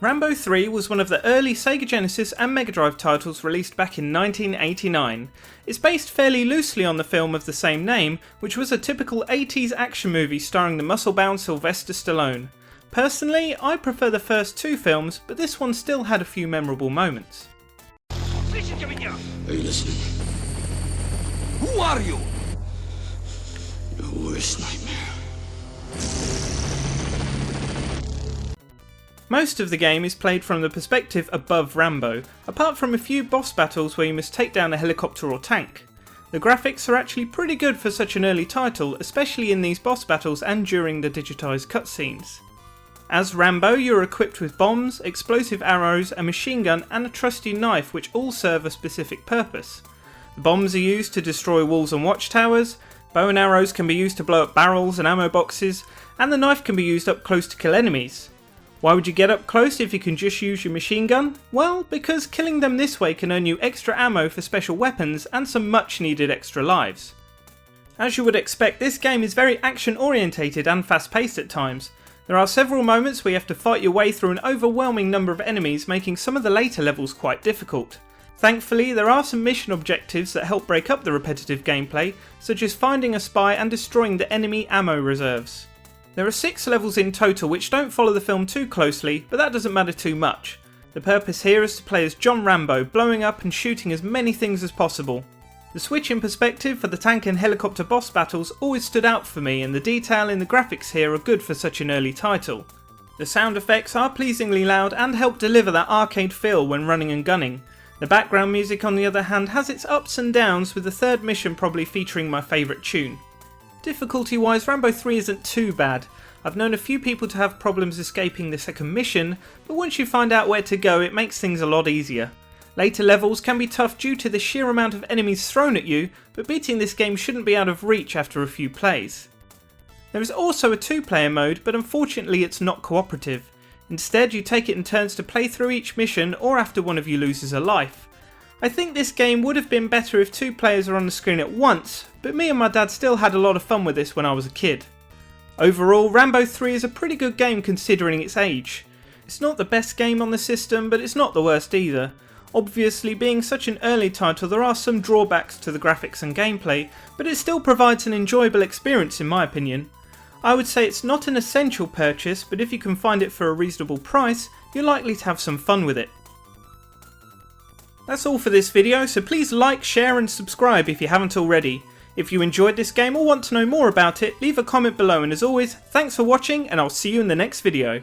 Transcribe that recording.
Rambo 3 was one of the early Sega Genesis and Mega Drive titles released back in 1989. It's based fairly loosely on the film of the same name, which was a typical 80s action movie starring the muscle-bound Sylvester Stallone. Personally, I prefer the first two films, but this one still had a few memorable moments. Are you listening? Who are you? Your worst nightmare. Most of the game is played from the perspective above Rambo, apart from a few boss battles where you must take down a helicopter or tank. The graphics are actually pretty good for such an early title, especially in these boss battles and during the digitised cutscenes. As Rambo, you're equipped with bombs, explosive arrows, a machine gun and a trusty knife, which all serve a specific purpose. The bombs are used to destroy walls and watchtowers, bow and arrows can be used to blow up barrels and ammo boxes, and the knife can be used up close to kill enemies. Why would you get up close if you can just use your machine gun? Well, because killing them this way can earn you extra ammo for special weapons and some much needed extra lives. As you would expect, this game is very action orientated and fast paced at times. There are several moments where you have to fight your way through an overwhelming number of enemies, making some of the later levels quite difficult. Thankfully, there are some mission objectives that help break up the repetitive gameplay, such as finding a spy and destroying the enemy ammo reserves. There are 6 levels in total which don't follow the film too closely, but that doesn't matter too much. The purpose here is to play as John Rambo, blowing up and shooting as many things as possible. The switch in perspective for the tank and helicopter boss battles always stood out for me, and the detail in the graphics here are good for such an early title. The sound effects are pleasingly loud and help deliver that arcade feel when running and gunning. The background music on the other hand has its ups and downs, with the third mission probably featuring my favourite tune. Difficulty wise, Rambo 3 isn't too bad. I've known a few people to have problems escaping the second mission, but once you find out where to go it makes things a lot easier. Later levels can be tough due to the sheer amount of enemies thrown at you, but beating this game shouldn't be out of reach after a few plays. There is also a 2-player mode, but unfortunately it's not cooperative. Instead you take it in turns to play through each mission or after one of you loses a life. I think this game would have been better if 2 players are on the screen at once, but me and my dad still had a lot of fun with this when I was a kid. Overall, Rambo 3 is a pretty good game considering its age. It's not the best game on the system, but it's not the worst either. Obviously, being such an early title, there are some drawbacks to the graphics and gameplay, but it still provides an enjoyable experience in my opinion. I would say it's not an essential purchase, but if you can find it for a reasonable price, you're likely to have some fun with it. That's all for this video, so please like, share and subscribe if you haven't already. If you enjoyed this game or want to know more about it, leave a comment below, and as always, thanks for watching and I'll see you in the next video.